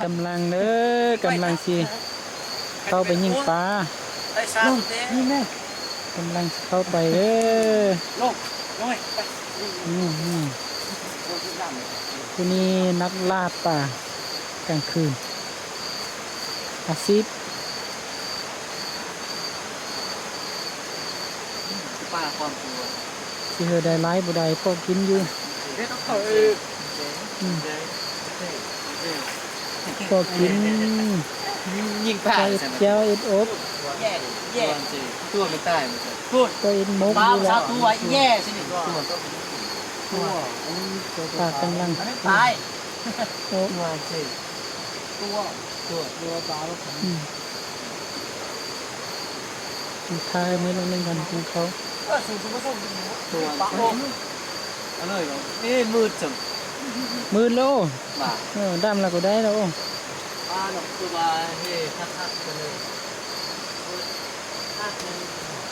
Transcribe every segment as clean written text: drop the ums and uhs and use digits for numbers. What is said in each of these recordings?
กำลังเด้อกำลังสิเข้าไปยิงปลานี่แม่กำลังเข้าไปเด้อลงไปที่นี่นักล่าป่ากลางคืนอาชีพปลาความกลัวสิเฮอได้ไล่บ่ได้พอกินอยู่พอกินยิงปลาเจ้าเอ็ดอบแย่ตัวไม่ตายมันพูดก็เอ็ดมกปลาอยู่แล้วตัวแย่สินี่ตัวปลากำลังตายโอ้ตัวสิตัวปลาแล้วทายมือลงหนึ่งกันของเขาตัวปลาอะไรเหรอนี่มืดจังมือโลมาดำแล้วก็ได้แล้วปลาหนกตัวปลาเฮ้ทักไปเลยทักเลย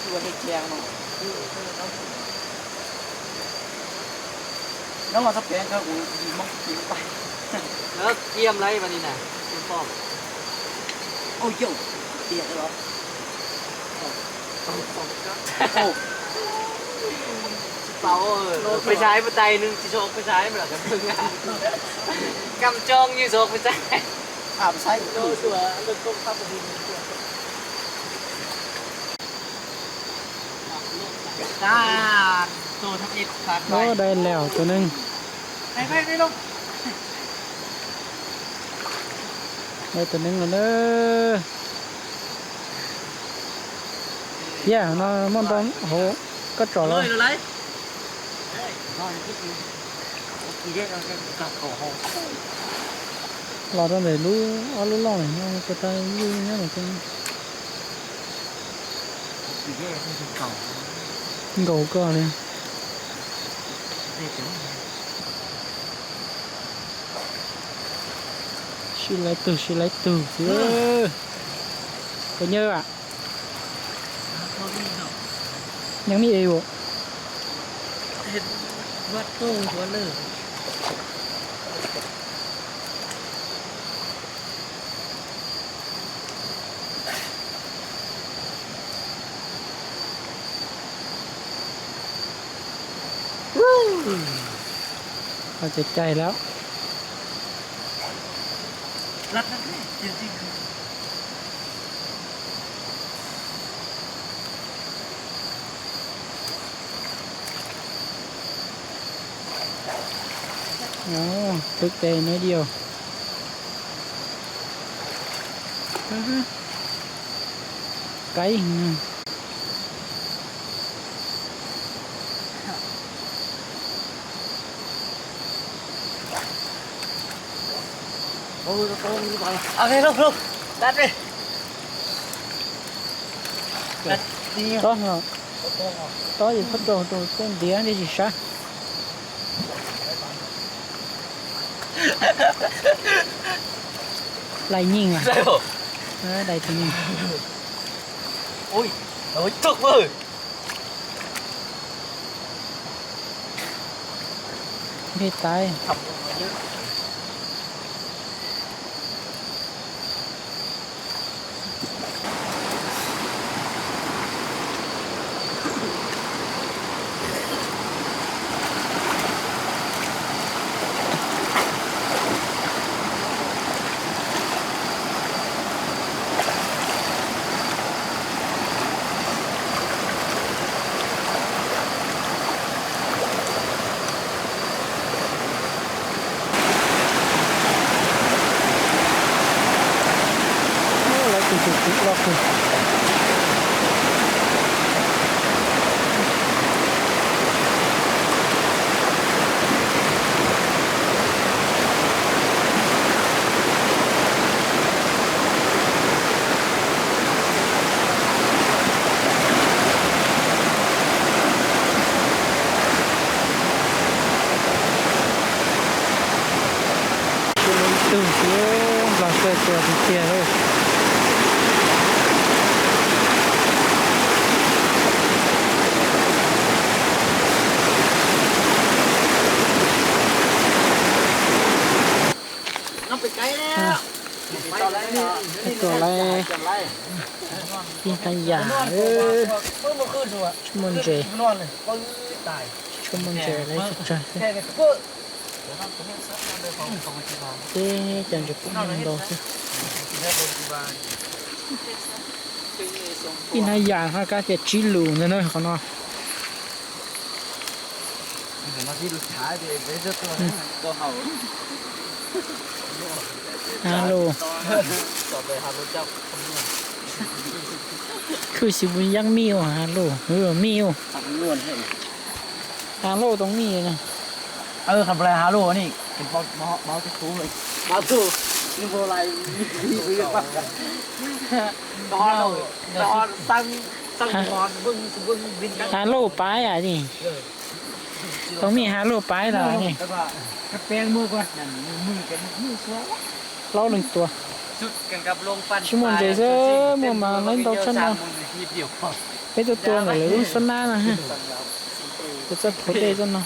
ตัวเฮเจียงเนาะน้องมาสับแกงก็อุ้ยมังกินไปแล้วเกี่ยมไรวันนี้น่ะคุณพ่อโอ้ยโย่เตี้ยเลยเหรอโอ้เปล่าไปใช้ปัจจัยนึงที่โชคไปใช้ไม่หรอกกันมึงอ่ะกำจองยี่โชคไปใช้ไปใช้ตัวเลือกต้มข้าวปลาดินจ้าตัวทับอิดขาดไปได้แล้วตัวนึงไม่ลงได้ตัวนึงแล้วเด้อเย้นอนมันต้องโหก็จ่อเลยเราต้องเลยรู้เอารู้ล่องเลยเราจะตายรู้เนี่ยหรือเปล่าเก่าก็เลยชิไลตูเก็เยอะอ่ะยังมีเอววัดตู้หัวเลยเขาจะใจแล้วรัดนั่นจริงตึกใจน้อยเดียวไกลโอ้ยโอเคลงดัดไปดัดดีต่อเหรอต่ออยู่พัดตัวเส้นเดียวนี่สิชะไล่ยิงอ่ะได้ตัวนี้โอ้ยจุกเลยไม่ตายล็อกเลยตื่นเสียงหลังเกิดตัวเสียเลยไปไกล ตัวอะไรพี่ขยะชั่วโมงเจชั่วโมงเจอะไรสุดใจเอ๊ะจังจะพูดมันโดสิพี่ขยะเขาก็จะชิลูนั่นเลยเขาเนาะฮัลโหลคือสิบุญยังมีวฮัลโหลมีวฮัลโหลตรงนี้นะ ทำอะไรฮาโลนี่เป็นเบาตู้เลยเบาตู้นี่โบราณนี่เรื่องว่าตอนตั้งตอนบึ้งบินกัน ฮัลโหลไปอ่ะนี่ต้องมีฮัลโหลไปแล้วนี่ แล้วก็กระเปียงมือก่อนนั่นมือกันมือสวย เล่าหนึ่งตัว ชุดกันกับลงปั้น ชั่วโมงเจอมัวมาเล่นดอกชนะ เดียวพอ เป็นตัวไหนเลยสนานะฮะจะพอดีจังเนาะ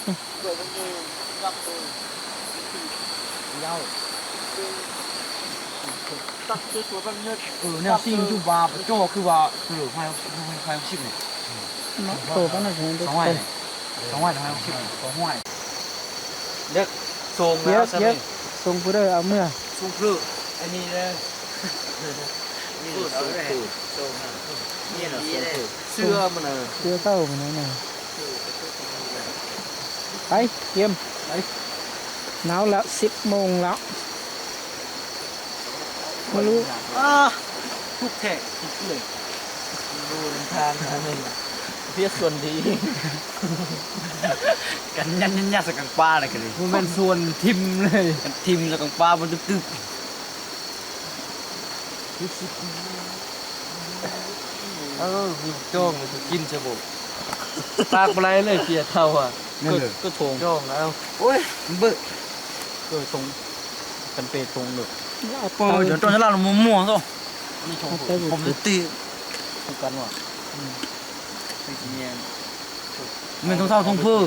เนี่ยซิ่งจู่บาโจ้คือว่าไฟชิบเนี่ย โตก็น่าจะเป็น 2 วันทำไมชิบ2 วันเด็กส่ง เย แล้ว อะเยอะส่งผู้เด้อเอาเมื่อ ส่งพลุอันนี้เลยนี่เอาเลยส่งนี่เหรอเสื้อมันเลย เสื้อเต้ามันนั่นน่ะไปเตรียมไปหนาวแล้ว10 โมงแล้วไม่รู้ ทุกแท็กทุกเลยดูทางอันนึงเพียส่วนดีกันยันสักกังปลาอะไรกันเลยมันเป็นส่วนทิมเลยทิมสักกังปลามันตึ๊บมีจ้องเลยกินจะบอกปากอะไรเลยเพียเท่าอ่ะก็ทงจ้องแล้วโอ้ยเบื่อก็ทงกันเปทงเลย เอา โอ้ยเดี๋ยวตอนนี้เราม่วงๆตัวนี่ชงผมจะตีกันว่ะมันต้องเท่าทงเพื่อ